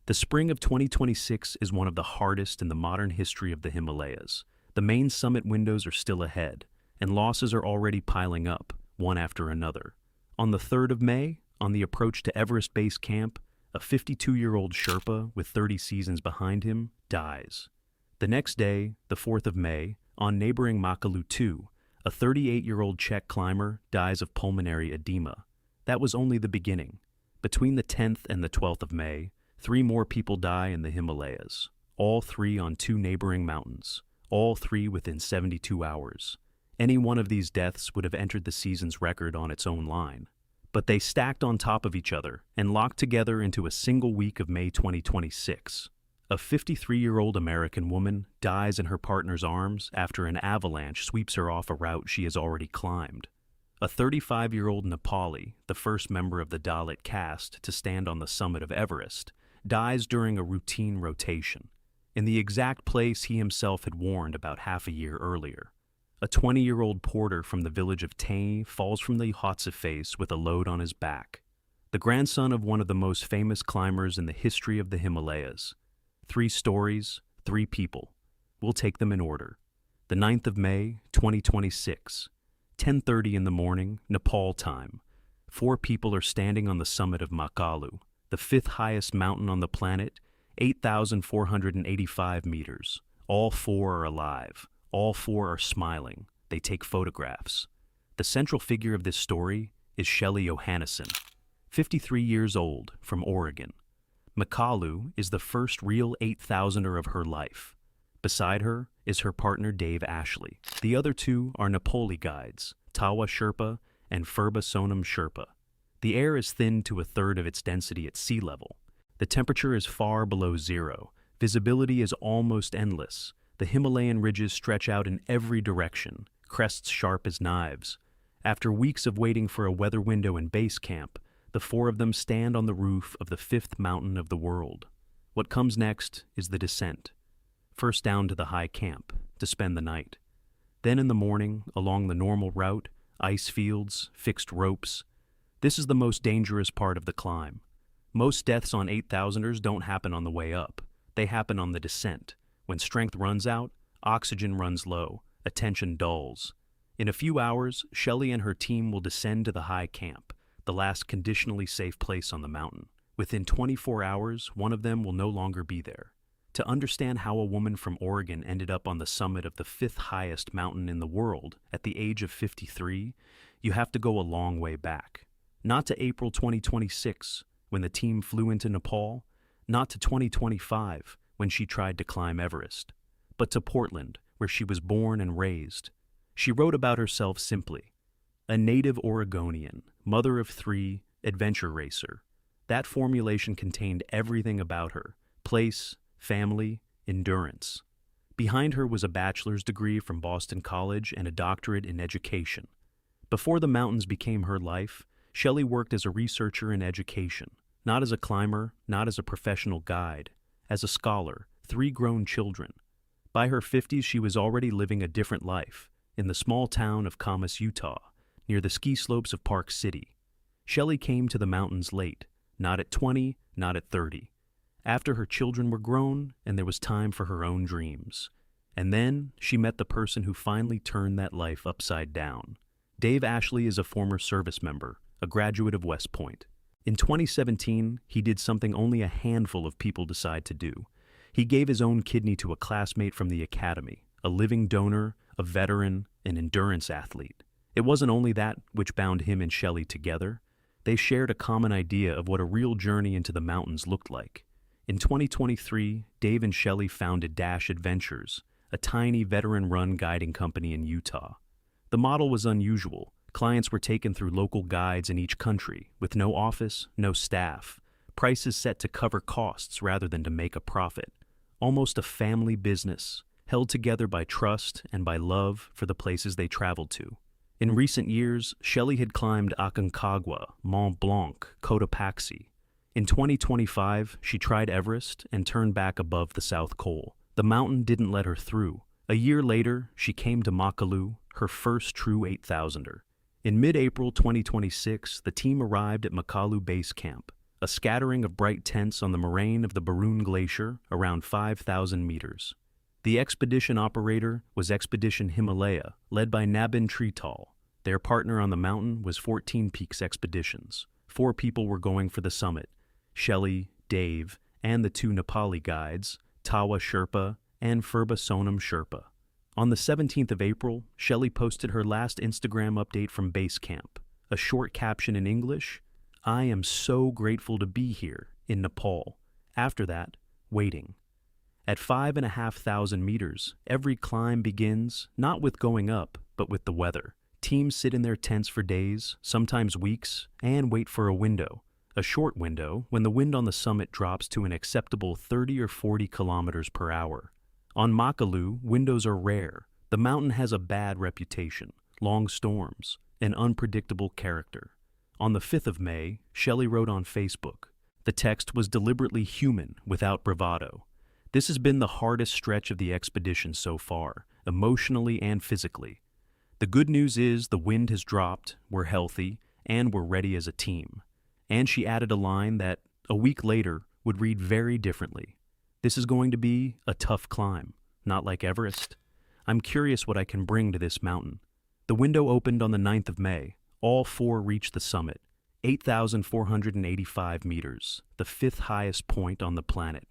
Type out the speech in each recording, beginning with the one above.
The spring of 2026 is one of the hardest in the modern history of the Himalayas. The main summit windows are still ahead, and losses are already piling up, one after another. On the 3rd of May, on the approach to Everest Base Camp, a 52-year-old Sherpa with 30 seasons behind him dies. The next day, the 4th of May, on neighboring Makalu 2, a 38-year-old Czech climber dies of pulmonary edema. That was only the beginning. Between the 10th and the 12th of May, 3 more people die in the Himalayas, all 3 on 2 neighboring mountains, all 3 within 72 hours. Any one of these deaths would have entered the season's record on its own line. But they stacked on top of each other and locked together into a single week of May 2026. A 53-year-old American woman dies in her partner's arms after an avalanche sweeps her off a route she has already climbed. A 35-year-old Nepali, the first member of the Dalit caste to stand on the summit of Everest, dies during a routine rotation, in the exact place he himself had warned about half a year earlier. A 20-year-old porter from the village of Tain falls from the Lhotse Face with a load on his back. The grandson of one of the most famous climbers in the history of the Himalayas. 3 stories, 3 people. We'll take them in order. The 9th of May, 2026. 10:30 in the morning, Nepal time. 4 people are standing on the summit of Makalu, the 5th highest mountain on the planet, 8,485 meters. All 4 are alive. All 4 are smiling. They take photographs. The central figure of this story is Shelly Johannesen, 53 years old, from Oregon. Makalu is the first real 8,000er of her life. Beside her is her partner Dave Ashley. The other 2 are Nepali guides, Tawa Sherpa and Phura Sherpa. The air is thinned to 1/3 of its density at sea level. The temperature is far below zero. Visibility is almost endless. The Himalayan ridges stretch out in every direction, crests sharp as knives. After weeks of waiting for a weather window in base camp, the 4 of them stand on the roof of the 5th mountain of the world. What comes next is the descent. First down to the high camp, to spend the night. Then in the morning, along the normal route, ice fields, fixed ropes. This is the most dangerous part of the climb. Most deaths on 8,000ers don't happen on the way up. They happen on the descent. When strength runs out, oxygen runs low, attention dulls. In a few hours, Shelley and her team will descend to the high camp, the last conditionally safe place on the mountain. Within 24 hours, one of them will no longer be there. To understand how a woman from Oregon ended up on the summit of the 5th highest mountain in the world at the age of 53, you have to go a long way back. Not to April 2026, when the team flew into Nepal, not to 2025, when she tried to climb Everest, but to Portland, where she was born and raised. She wrote about herself simply: a native Oregonian, mother of 3, adventure racer. That formulation contained everything about her: place, family, endurance. Behind her was a bachelor's degree from Boston College and a doctorate in education. Before the mountains became her life, Shelley worked as a researcher in education, not as a climber, not as a professional guide, as a scholar, 3 grown children. By her 50s, she was already living a different life, in the small town of Kamas, Utah, near the ski slopes of Park City. Shelley came to the mountains late, not at 20, not at 30. After her children were grown and there was time for her own dreams. And then she met the person who finally turned that life upside down. Dave Ashley is a former service member, a graduate of West Point. In 2017, he did something only a handful of people decide to do. He gave his own kidney to a classmate from the academy, a living donor, a veteran, an endurance athlete. It wasn't only that which bound him and Shelley together. They shared a common idea of what a real journey into the mountains looked like. In 2023, Dave and Shelley founded Dash Adventures, a tiny veteran-run guiding company in Utah. The model was unusual. Clients were taken through local guides in each country, with no office, no staff, prices set to cover costs rather than to make a profit. Almost a family business, held together by trust and by love for the places they traveled to. In recent years, Shelley had climbed Aconcagua, Mont Blanc, Cotopaxi. In 2025, she tried Everest and turned back above the South Col. The mountain didn't let her through. A year later, she came to Makalu, her first true 8,000er. In mid-April 2026, the team arrived at Makalu Base Camp, a scattering of bright tents on the moraine of the Barun Glacier around 5,000 meters. The expedition operator was Expedition Himalaya, led by Nabin Trital. Their partner on the mountain was 14 Peaks Expeditions. 4 people were going for the summit: Shelley, Dave, and the 2 Nepali guides, Tawa Sherpa and Phura Sherpa. On the 17th of April, Shelley posted her last Instagram update from base camp. A short caption in English: "I am so grateful to be here in Nepal." After that, waiting. At 5,500 meters, every climb begins not with going up, but with the weather. Teams sit in their tents for days, sometimes weeks, and wait for a window. A short window when the wind on the summit drops to an acceptable 30 or 40 kilometers per hour. On Makalu, windows are rare. The mountain has a bad reputation, long storms, an unpredictable character. On the 5th of May, Shelley wrote on Facebook. The text was deliberately human, without bravado. "This has been the hardest stretch of the expedition so far, emotionally and physically. The good news is the wind has dropped, we're healthy, and we're ready as a team." And she added a line that, a week later, would read very differently. "This is going to be a tough climb, not like Everest. I'm curious what I can bring to this mountain." The window opened on the 9th of May. All 4 reached the summit, 8,485 meters, the 5th highest point on the planet.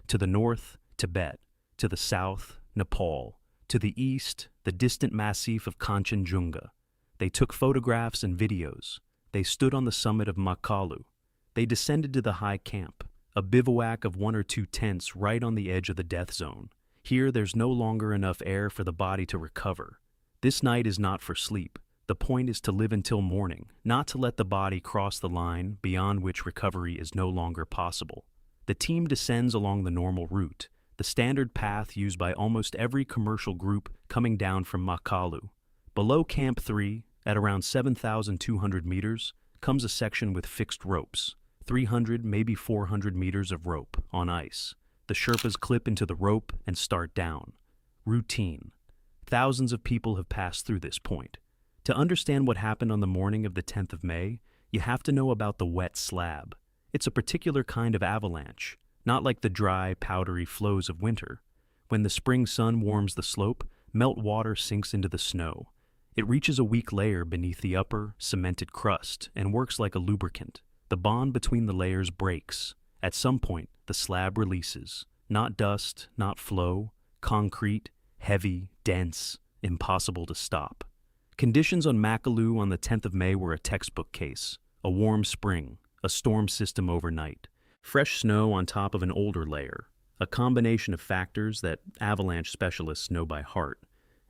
To the north, Tibet. To the south, Nepal. To the east, the distant massif of Kanchenjunga. They took photographs and videos. They stood on the summit of Makalu. They descended to the high camp, a bivouac of 1 or 2 tents right on the edge of the death zone. Here, there's no longer enough air for the body to recover. This night is not for sleep. The point is to live until morning, not to let the body cross the line beyond which recovery is no longer possible. The team descends along the normal route, the standard path used by almost every commercial group coming down from Makalu. Below Camp 3, at around 7,200 meters, comes a section with fixed ropes, 300, maybe 400 meters of rope on ice. The Sherpas clip into the rope and start down. Routine. Thousands of people have passed through this point. To understand what happened on the morning of the 10th of May, you have to know about the wet slab. It's a particular kind of avalanche, not like the dry, powdery flows of winter. When the spring sun warms the slope, melt water sinks into the snow. It reaches a weak layer beneath the upper, cemented crust and works like a lubricant. The bond between the layers breaks. At some point, the slab releases. Not dust, not flow, concrete, heavy, dense, impossible to stop. Conditions on Makalu on the 10th of May were a textbook case. A warm spring, a storm system overnight, fresh snow on top of an older layer, a combination of factors that avalanche specialists know by heart.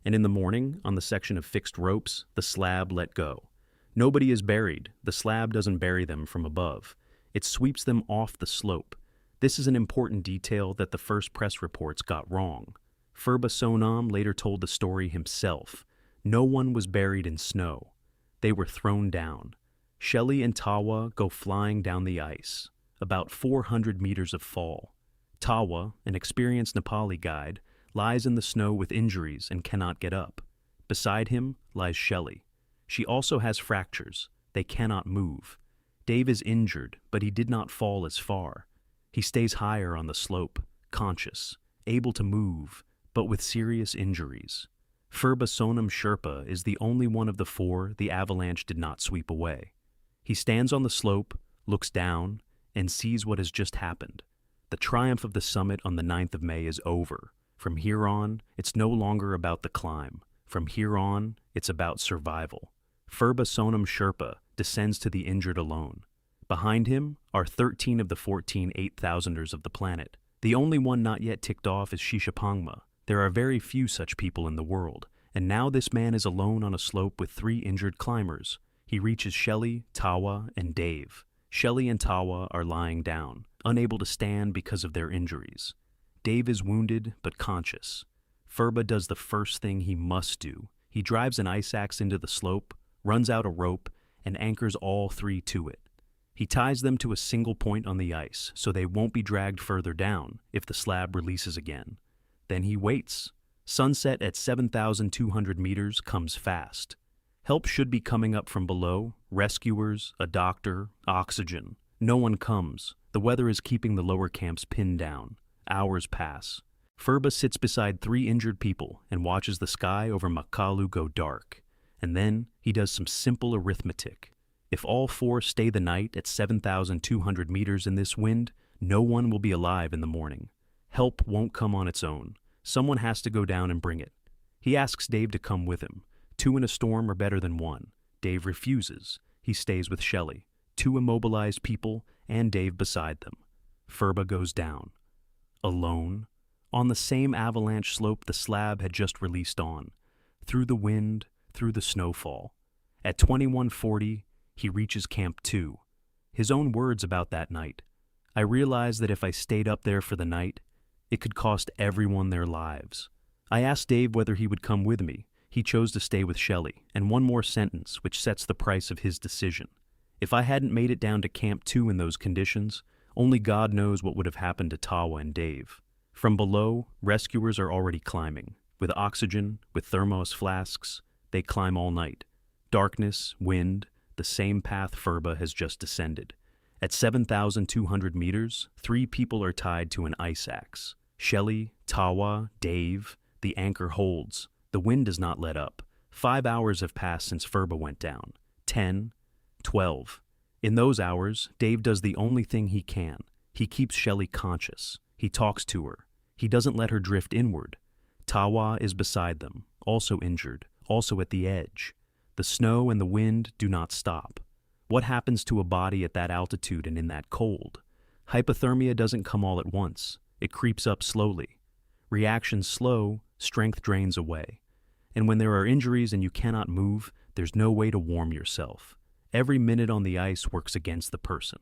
And in the morning, on the section of fixed ropes, the slab let go. Nobody is buried. The slab doesn't bury them from above. It sweeps them off the slope. This is an important detail that the first press reports got wrong. Phura later told the story himself. No one was buried in snow. They were thrown down. Shelley and Tawa go flying down the ice. About 400 meters of fall. Tawa, an experienced Nepali guide, lies in the snow with injuries and cannot get up. Beside him lies Shelley. She also has fractures. They cannot move. Dave is injured, but he did not fall as far. He stays higher on the slope, conscious, able to move, but with serious injuries. Phura Sherpa is the only one of the 4 the avalanche did not sweep away. He stands on the slope, looks down, and sees what has just happened. The triumph of the summit on the 9th of May is over. From here on, it's no longer about the climb. From here on, it's about survival. Phura Sherpa descends to the injured alone. Behind him are 13 of the 14 8,000ers of the planet. The only one not yet ticked off is Shishapangma. There are very few such people in the world, and now this man is alone on a slope with 3 injured climbers. He reaches Shelley, Tawa, and Dave. Shelley and Tawa are lying down, unable to stand because of their injuries. Dave is wounded but conscious. Phura does the first thing he must do. He drives an ice axe into the slope, runs out a rope, and anchors all 3 to it. He ties them to a single point on the ice so they won't be dragged further down if the slab releases again. Then he waits. Sunset at 7,200 meters comes fast. Help should be coming up from below, rescuers, a doctor, oxygen. No one comes. The weather is keeping the lower camps pinned down. Hours pass. Phura sits beside 3 injured people and watches the sky over Makalu go dark. And then he does some simple arithmetic. If all 4 stay the night at 7,200 meters in this wind, no one will be alive in the morning. Help won't come on its own. Someone has to go down and bring it. He asks Dave to come with him. 2 in a storm are better than 1. Dave refuses. He stays with Shelley. 2 immobilized people and Dave beside them. Phura goes down. Alone. On the same avalanche slope the slab had just released on. Through the wind, through the snowfall. At 21:40, he reaches Camp 2. His own words about that night. I realized that if I stayed up there for the night, it could cost everyone their lives. I asked Dave whether he would come with me. He chose to stay with Shelley, and one more sentence which sets the price of his decision. If I hadn't made it down to Camp 2 in those conditions, only God knows what would have happened to Tawa and Dave. From below, rescuers are already climbing. With oxygen, with thermos flasks, they climb all night. Darkness, wind, the same path Phura has just descended. At 7,200 meters, 3 people are tied to an ice axe. Shelley, Tawa, Dave. The anchor holds. The wind does not let up. 5 hours have passed since Phura went down. 10, 12. In those hours, Dave does the only thing he can. He keeps Shelley conscious. He talks to her. He doesn't let her drift inward. Tawa is beside them, also injured, also at the edge. The snow and the wind do not stop. What happens to a body at that altitude and in that cold? Hypothermia doesn't come all at once. It creeps up slowly. Reaction slow, strength drains away. And when there are injuries and you cannot move, there's no way to warm yourself. Every minute on the ice works against the person.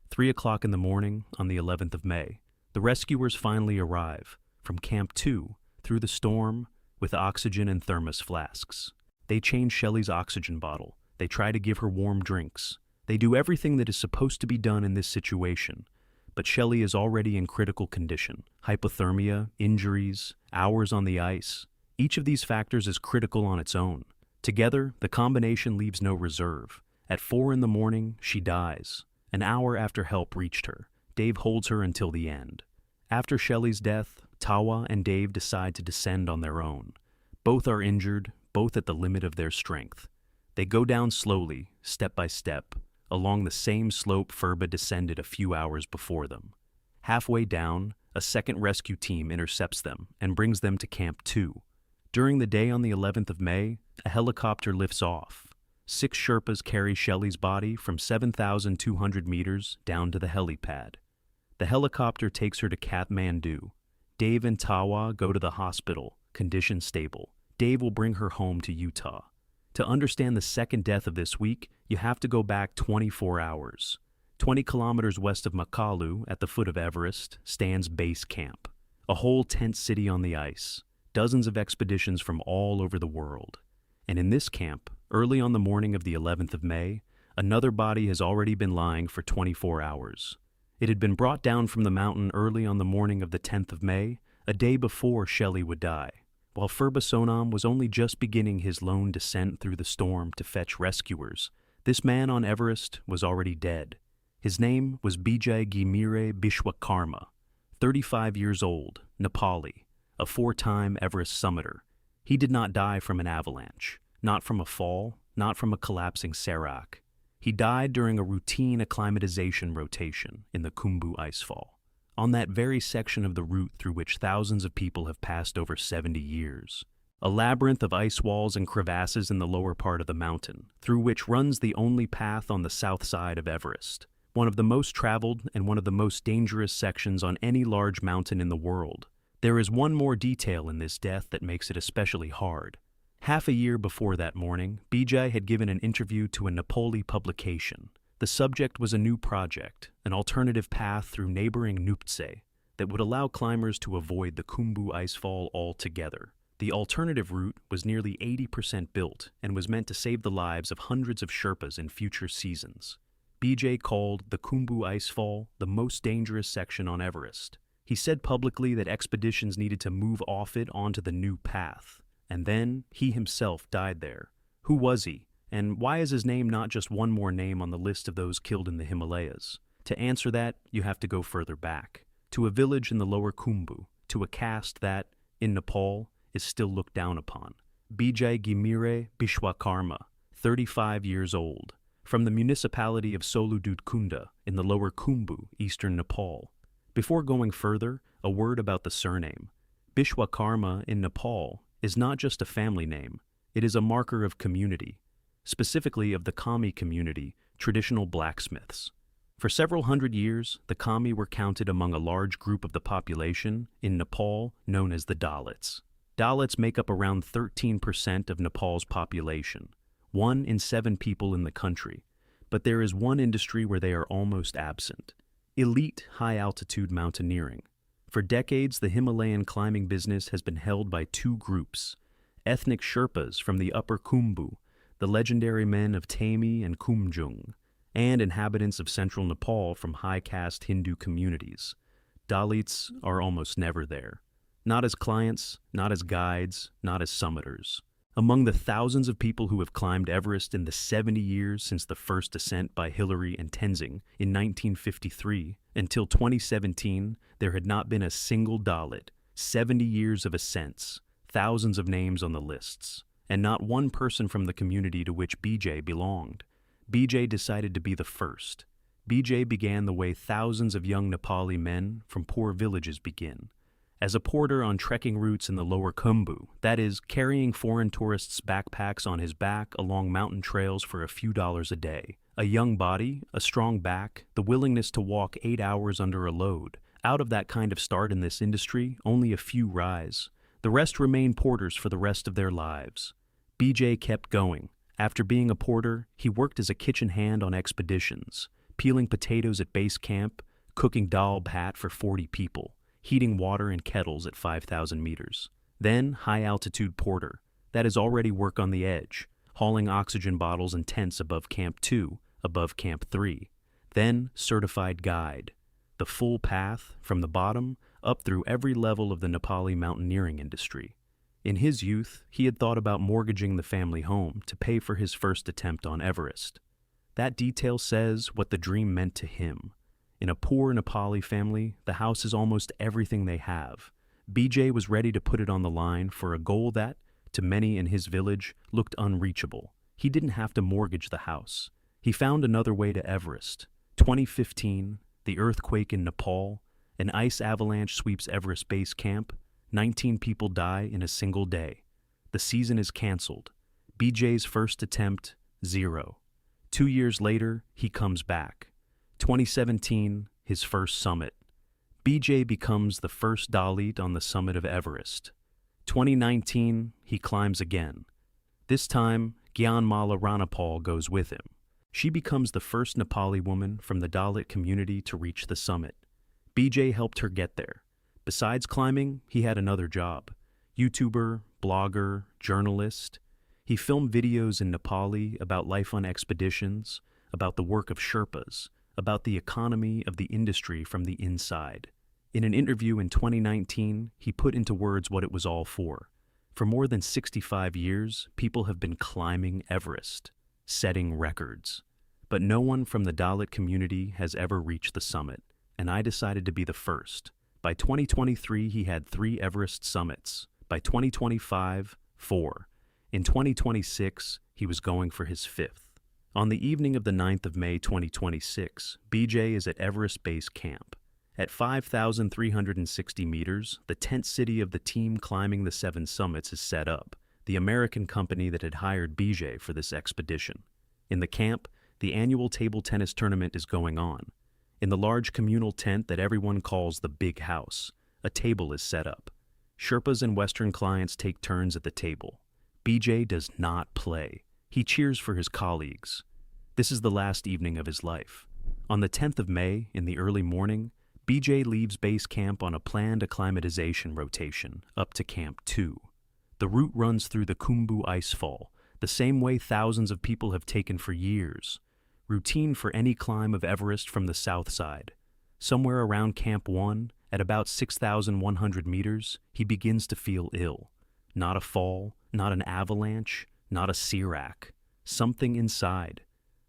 3 o'clock in the morning on the 11th of May, the rescuers finally arrive, from Camp 2, through the storm, with oxygen and thermos flasks. They change Shelley's oxygen bottle. They try to give her warm drinks. They do everything that is supposed to be done in this situation. But Shelley is already in critical condition. Hypothermia, injuries, hours on the ice. Each of these factors is critical on its own. Together, the combination leaves no reserve. At 4 in the morning, she dies. An hour after help reached her, Dave holds her until the end. After Shelley's death, Tawa and Dave decide to descend on their own. Both are injured, both at the limit of their strength. They go down slowly, step by step, along the same slope Phura descended a few hours before them. Halfway down, a second rescue team intercepts them and brings them to Camp 2. During the day on the 11th of May, a helicopter lifts off. 6 Sherpas carry Shelley's body from 7,200 meters down to the helipad. The helicopter takes her to Kathmandu. Dave and Tawa go to the hospital, condition stable. Dave will bring her home to Utah. To understand the second death of this week, you have to go back 24 hours. 20 kilometers west of Makalu, at the foot of Everest, stands base camp. A whole tent city on the ice. Dozens of expeditions from all over the world. And in this camp, early on the morning of the 11th of May, another body has already been lying for 24 hours. It had been brought down from the mountain early on the morning of the 10th of May, a day before Shelley would die. While Phura Sonam was only just beginning his lone descent through the storm to fetch rescuers, this man on Everest was already dead. His name was Bijay Gimire Bishwakarma, 35 years old, Nepali, a 4-time Everest summiter. He did not die from an avalanche, not from a fall, not from a collapsing serac. He died during a routine acclimatization rotation in the Khumbu Icefall, on that very section of the route through which thousands of people have passed over 70 years. A labyrinth of ice walls and crevasses in the lower part of the mountain, through which runs the only path on the south side of Everest, one of the most traveled and one of the most dangerous sections on any large mountain in the world. There is one more detail in this death that makes it especially hard. Half a year before that morning, Bijay had given an interview to a Nepali publication. The subject was a new project, an alternative path through neighboring Lhotse that would allow climbers to avoid the Khumbu Icefall altogether. The alternative route was nearly 80% built and was meant to save the lives of hundreds of Sherpas in future seasons. Bijay called the Khumbu Icefall the most dangerous section on Everest. He said publicly that expeditions needed to move off it onto the new path. And then he himself died there. Who was he? And why is his name not just one more name on the list of those killed in the Himalayas? To answer that, you have to go further back, to a village in the lower Khumbu, to a caste that, in Nepal, is still looked down upon. Bijay Gimire Bishwakarma, 35 years old, from the municipality of Solududkunda in the lower Khumbu, eastern Nepal. Before going further, a word about the surname. Bishwakarma in Nepal is not just a family name, it is a marker of community, specifically of the Kami community, traditional blacksmiths. For several hundred years, the Kami were counted among a large group of the population in Nepal known as the Dalits. Dalits make up around 13% of Nepal's population, 1 in 7 people in the country, but there is one industry where they are almost absent: elite high-altitude mountaineering. For decades, the Himalayan climbing business has been held by 2 groups: ethnic Sherpas from the upper Khumbu, the legendary men of Tami and Kumjung, and inhabitants of central Nepal from high-caste Hindu communities. Dalits are almost never there. Not as clients, not as guides, not as summiters. Among the thousands of people who have climbed Everest in the 70 years since the first ascent by Hillary and Tenzing in 1953 until 2017, there had not been a single Dalit. 70 years of ascents, thousands of names on the lists, and not one person from the community to which Bijay belonged. Bijay decided to be the first. Bijay began the way thousands of young Nepali men from poor villages begin. As a porter on trekking routes in the lower Khumbu, that is, carrying foreign tourists' backpacks on his back along mountain trails for a few dollars a day. A young body, a strong back, the willingness to walk 8 hours under a load. Out of that kind of start in this industry, only a few rise. The rest remain porters for the rest of their lives. Bijay kept going. After being a porter, he worked as a kitchen hand on expeditions, peeling potatoes at base camp, cooking dal bhat for 40 people, heating water in kettles at 5,000 meters. Then high-altitude porter, that is already work on the edge, hauling oxygen bottles and tents above Camp 2, above Camp 3. Then certified guide, the full path, from the bottom, up through every level of the Nepali mountaineering industry. In his youth, he had thought about mortgaging the family home to pay for his first attempt on Everest. That detail says what the dream meant to him. In a poor Nepali family, the house is almost everything they have. Bijay was ready to put it on the line for a goal that, to many in his village, looked unreachable. He didn't have to mortgage the house. He found another way to Everest. 2015, the earthquake in Nepal, an ice avalanche sweeps Everest Base Camp. 19 people die in a single day. The season is canceled. Bijay's first attempt, 0. 2 years later, he comes back. 2017, his first summit. Bijay becomes the first Dalit on the summit of Everest. 2019, he climbs again. This time, Gyanmala Ranapal goes with him. She becomes the first Nepali woman from the Dalit community to reach the summit. Bijay helped her get there. Besides climbing, he had another job. YouTuber, blogger, journalist. He filmed videos in Nepali about life on expeditions, about the work of Sherpas, about the economy of the industry from the inside. In an interview in 2019, he put into words what it was all for. For more than 65 years, people have been climbing Everest, setting records. But no one from the Dalit community has ever reached the summit, and I decided to be the first. By 2023, he had 3 Everest summits. By 2025, 4. In 2026, he was going for his 5th. On the evening of the 9th of May 2026, Bijay is at Everest Base Camp. At 5,360 meters, the tent city of the team climbing the 7 summits is set up, the American company that had hired Bijay for this expedition. In the camp, the annual table tennis tournament is going on. In the large communal tent that everyone calls the Big House, a table is set up. Sherpas and Western clients take turns at the table. Bijay does not play. He cheers for his colleagues. This is the last evening of his life. On the 10th of May, in the early morning, Bijay leaves base camp on a planned acclimatization rotation up to Camp 2. The route runs through the Khumbu Icefall, the same way thousands of people have taken for years. Routine for any climb of Everest from the south side. Somewhere around Camp 1, at about 6,100 meters, he begins to feel ill. Not a fall, not an avalanche, not a serac. Something inside.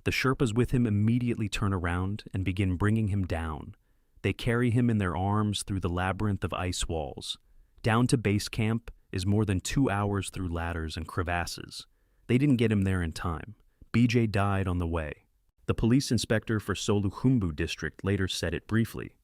The Sherpas with him immediately turn around and begin bringing him down. They carry him in their arms through the labyrinth of ice walls. Down to base camp is more than 2 hours through ladders and crevasses. They didn't get him there in time. Bijay died on the way. The police inspector for Solu Khumbu district later said it briefly.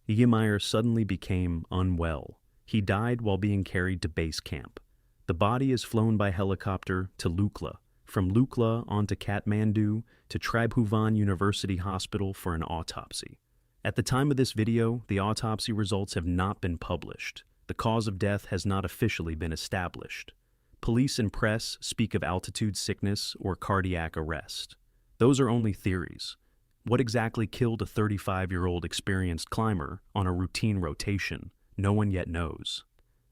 Gimire suddenly became unwell. He died while being carried to base camp. The body is flown by helicopter to Lukla, from Lukla on to Kathmandu to Tribhuvan University Hospital for an autopsy. At the time of this video, the autopsy results have not been published. The cause of death has not officially been established. Police and press speak of altitude sickness or cardiac arrest. Those are only theories. What exactly killed a 35-year-old experienced climber on a routine rotation, no one yet knows.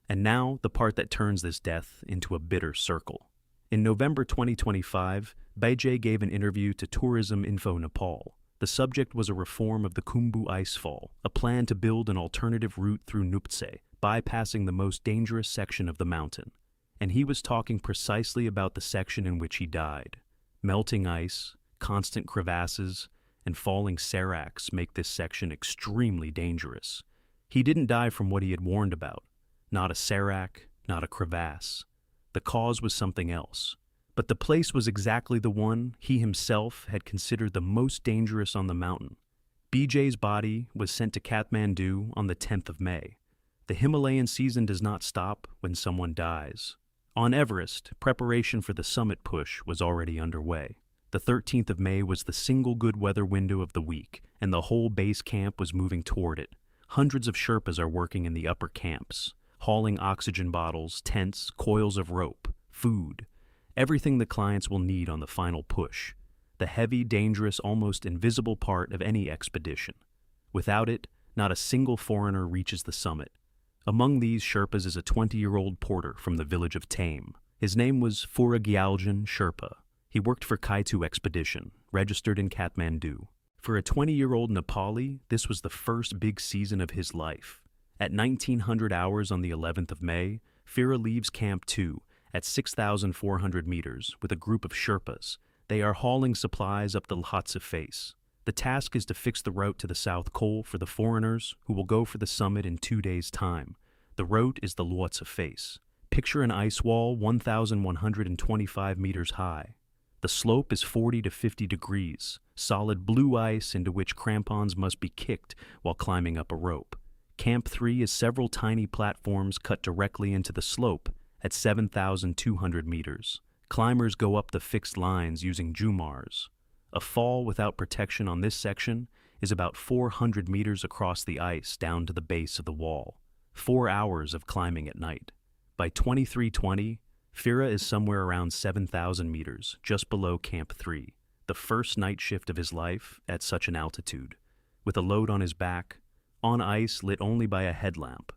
And now, the part that turns this death into a bitter circle. In November 2025, Bijay gave an interview to Tourism Info Nepal. The subject was a reform of the Khumbu Icefall, a plan to build an alternative route through Lhotse, bypassing the most dangerous section of the mountain. And he was talking precisely about the section in which he died. Melting ice, constant crevasses, and falling seracs make this section extremely dangerous. He didn't die from what he had warned about. Not a serac, not a crevasse. The cause was something else. But the place was exactly the one he himself had considered the most dangerous on the mountain. Bijay's body was sent to Kathmandu on the 10th of May. The Himalayan season does not stop when someone dies. On Everest, preparation for the summit push was already underway. The 13th of May was the single good weather window of the week, and the whole base camp was moving toward it. Hundreds of Sherpas are working in the upper camps, hauling oxygen bottles, tents, coils of rope, food, everything the clients will need on the final push, the heavy, dangerous, almost invisible part of any expedition. Without it, not a single foreigner reaches the summit. Among these Sherpas is a 20-year-old porter from the village of Tame. His name was Phura Gyaljen Sherpa. He worked for Kaitu Expedition, registered in Kathmandu. For a 20-year-old Nepali, this was the first big season of his life. At 1900 hours on the 11th of May, Phura leaves Camp 2 at 6,400 meters with a group of Sherpas. They are hauling supplies up the Lhotse Face. The task is to fix the route to the South Col for the foreigners who will go for the summit in 2 days' time. The route is the Lhotse Face. Picture an ice wall 1,125 meters high. The slope is 40 to 50 degrees, solid blue ice into which crampons must be kicked while climbing up a rope. Camp 3 is several tiny platforms cut directly into the slope at 7,200 meters. Climbers go up the fixed lines using jumars. A fall without protection on this section is about 400 meters across the ice down to the base of the wall. 4 hours of climbing at night. By 2320, Phura is somewhere around 7,000 meters, just below Camp 3, the first night shift of his life at such an altitude, with a load on his back, on ice lit only by a headlamp.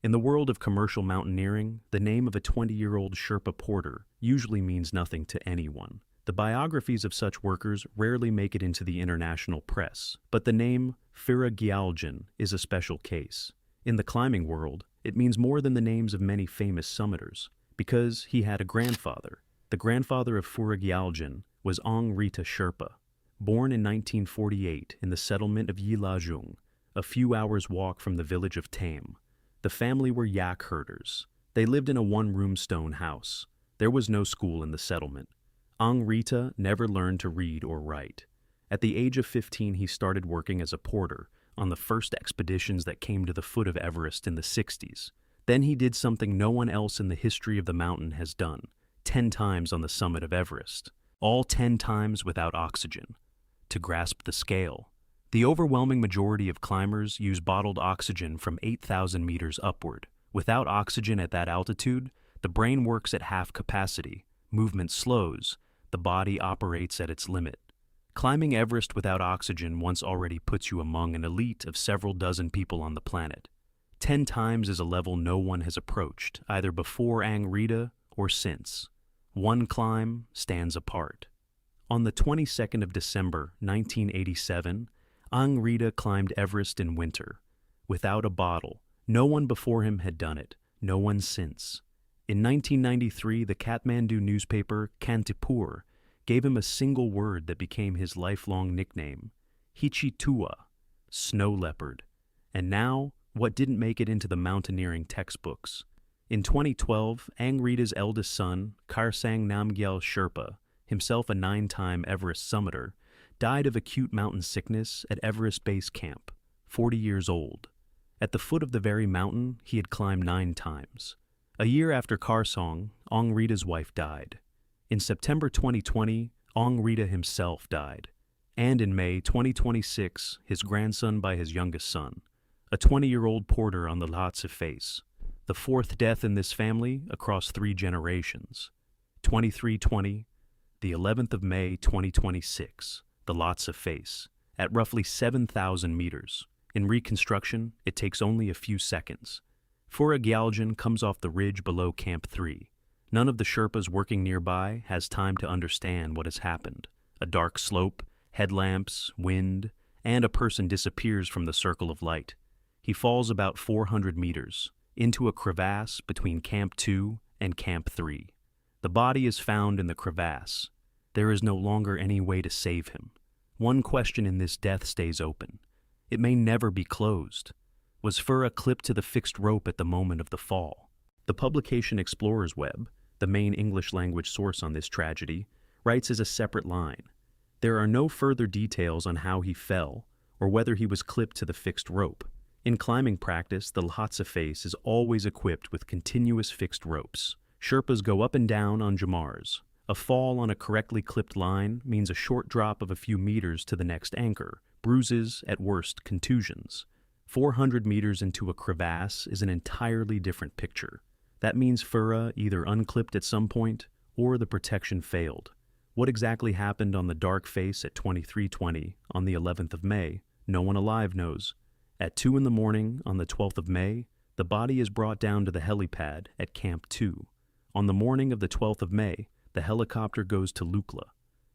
In the world of commercial mountaineering, the name of a 20-year-old Sherpa porter usually means nothing to anyone. The biographies of such workers rarely make it into the international press, but the name Phura Gyaljen is a special case. In the climbing world, it means more than the names of many famous summiters, because he had a grandfather. The grandfather of Phura Gyaljen was Ang Rita Sherpa, born in 1948 in the settlement of Yilajung, a few hours' walk from the village of Tame. The family were yak herders. They lived in a one-room stone house. There was no school in the settlement. Ang Rita never learned to read or write. At the age of 15, he started working as a porter on the first expeditions that came to the foot of Everest in the 60s. Then he did something no one else in the history of the mountain has done, 10 times on the summit of Everest, all 10 times without oxygen. To grasp the scale, the overwhelming majority of climbers use bottled oxygen from 8,000 meters upward. Without oxygen at that altitude, the brain works at half capacity, movement slows, the body operates at its limit. Climbing Everest without oxygen once already puts you among an elite of several dozen people on the planet. 10 times is a level no one has approached, either before Ang Rita or since. One climb stands apart. On the 22nd of December, 1987, Ang Rita climbed Everest in winter. Without a bottle. No one before him had done it, no one since. In 1993, the Kathmandu newspaper Kantipur gave him a single word that became his lifelong nickname, Hichitua, snow leopard. And now, what didn't make it into the mountaineering textbooks. In 2012, Ang Rita's eldest son, Kharsang Namgyal Sherpa, himself a 9-time Everest summiter, died of acute mountain sickness at Everest Base Camp, 40 years old. At the foot of the very mountain he had climbed 9 times. A year after Kharsang, Ang Rita's wife died. In September 2020, Ang Rita himself died. And in May 2026, his grandson by his youngest son, a 20-year-old porter on the Lhotse Face, the 4th death in this family across 3 generations. 2320, the 11th of May 2026, the Lhotse Face, at roughly 7,000 meters. In reconstruction, it takes only a few seconds. Phura Gyaljen comes off the ridge below Camp 3. None of the Sherpas working nearby has time to understand what has happened. A dark slope, headlamps, wind, and a person disappears from the circle of light. He falls about 400 meters, into a crevasse between Camp 2 and Camp 3. The body is found in the crevasse. There is no longer any way to save him. One question in this death stays open. It may never be closed. Was Phura clipped to the fixed rope at the moment of the fall? The publication Explorer's Web, the main English-language source on this tragedy, writes as a separate line. There are no further details on how he fell or whether he was clipped to the fixed rope. In climbing practice, the Lhotse Face is always equipped with continuous fixed ropes. Sherpas go up and down on jamars. A fall on a correctly clipped line means a short drop of a few meters to the next anchor, bruises, at worst, contusions. 400 meters into a crevasse is an entirely different picture. That means Phura either unclipped at some point or the protection failed. What exactly happened on the dark face at 2320 on the 11th of May, no one alive knows. At 2 in the morning on the 12th of May, the body is brought down to the helipad at Camp 2. On the morning of the 12th of May, the helicopter goes to Lukla.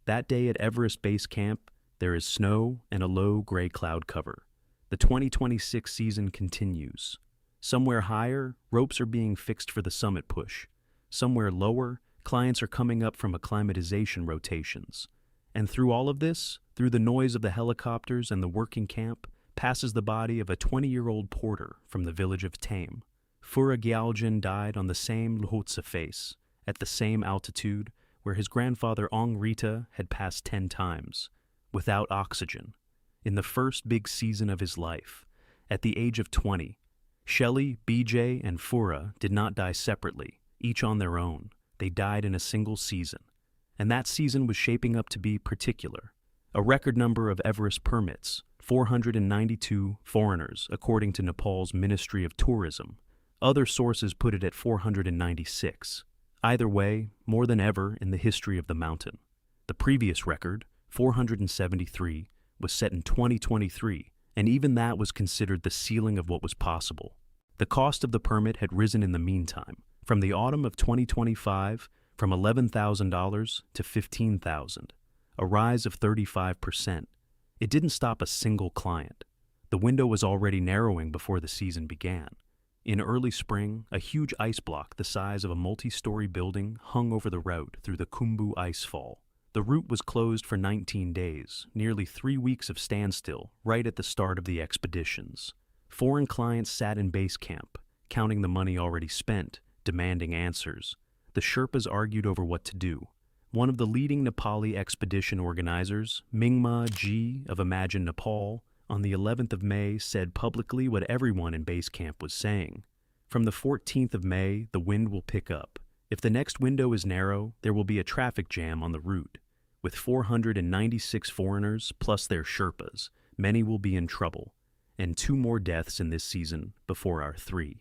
That day at Everest Base Camp, there is snow and a low gray cloud cover. The 2026 season continues. Somewhere higher, ropes are being fixed for the summit push. Somewhere lower, clients are coming up from acclimatization rotations. And through all of this, through the noise of the helicopters and the working camp, passes the body of a 20-year-old porter from the village of Tame. Phura Gyaljen died on the same Lhotse Face, at the same altitude where his grandfather Ang Rita had passed 10 times, without oxygen, in the first big season of his life, at the age of 20. Shelley, Bijay, and Phura did not die separately, each on their own. They died in a single season. And that season was shaping up to be particular. A record number of Everest permits, 492 foreigners, according to Nepal's Ministry of Tourism. Other sources put it at 496. Either way, more than ever in the history of the mountain. The previous record, 473, was set in 2023, and even that was considered the ceiling of what was possible. The cost of the permit had risen in the meantime, from the autumn of 2025, from $11,000 to $15,000, a rise of 35%. It didn't stop a single client. The window was already narrowing before the season began. In early spring, a huge ice block the size of a multi-story building hung over the route through the Khumbu Icefall. The route was closed for 19 days, nearly 3 weeks of standstill, right at the start of the expeditions. Foreign clients sat in base camp, counting the money already spent, demanding answers. The Sherpas argued over what to do. One of the leading Nepali expedition organizers, Mingma Ji of Imagine Nepal, on the 11th of May said publicly what everyone in base camp was saying. From the 14th of May, the wind will pick up. If the next window is narrow, there will be a traffic jam on the route. With 496 foreigners plus their Sherpas, many will be in trouble, and 2 more deaths in this season before our 3.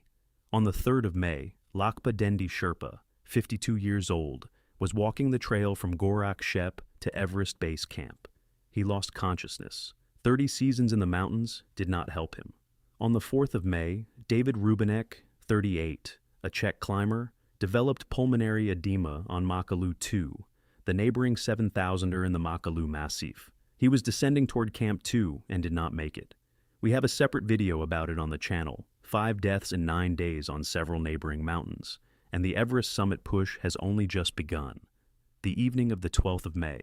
On the 3rd of May, Lakpa Dendi Sherpa, 52 years old, was walking the trail from Gorak Shep to Everest Base Camp. He lost consciousness. 30 seasons in the mountains did not help him. On the 4th of May, David Rubinek, 38, a Czech climber, developed pulmonary edema on Makalu 2, the neighboring 7,000er in the Makalu Massif. He was descending toward Camp 2 and did not make it. We have a separate video about it on the channel, 5 deaths in 9 days on several neighboring mountains, and the Everest summit push has only just begun. the evening of the 12th of May.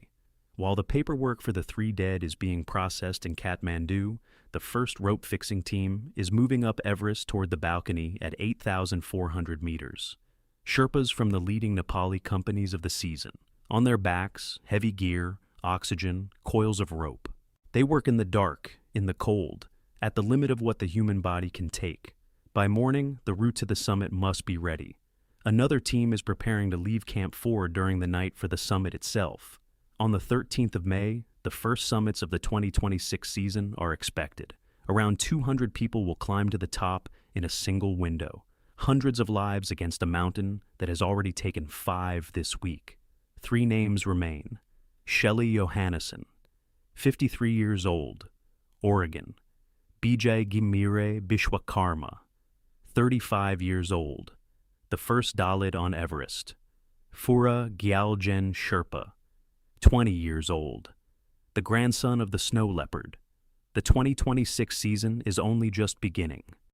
While the paperwork for the 3 dead is being processed in Kathmandu, the first rope-fixing team is moving up Everest toward the balcony at 8,400 meters. Sherpas from the leading Nepali companies of the season. On their backs, heavy gear, oxygen, coils of rope. They work in the dark, in the cold, at the limit of what the human body can take. By morning, the route to the summit must be ready. Another team is preparing to leave Camp 4 during the night for the summit itself. On the 13th of May, the first summits of the 2026 season are expected. Around 200 people will climb to the top in a single window. Hundreds of lives against a mountain that has already taken 5 this week. 3 names remain. Shelly Johannesen, 53 years old, Oregon. Bijay Gimire Bishwakarma, 35 years old, the first Dalit on Everest. Phura Gyaljen Sherpa, 20 years old, the grandson of the snow leopard. The 2026 season is only just beginning.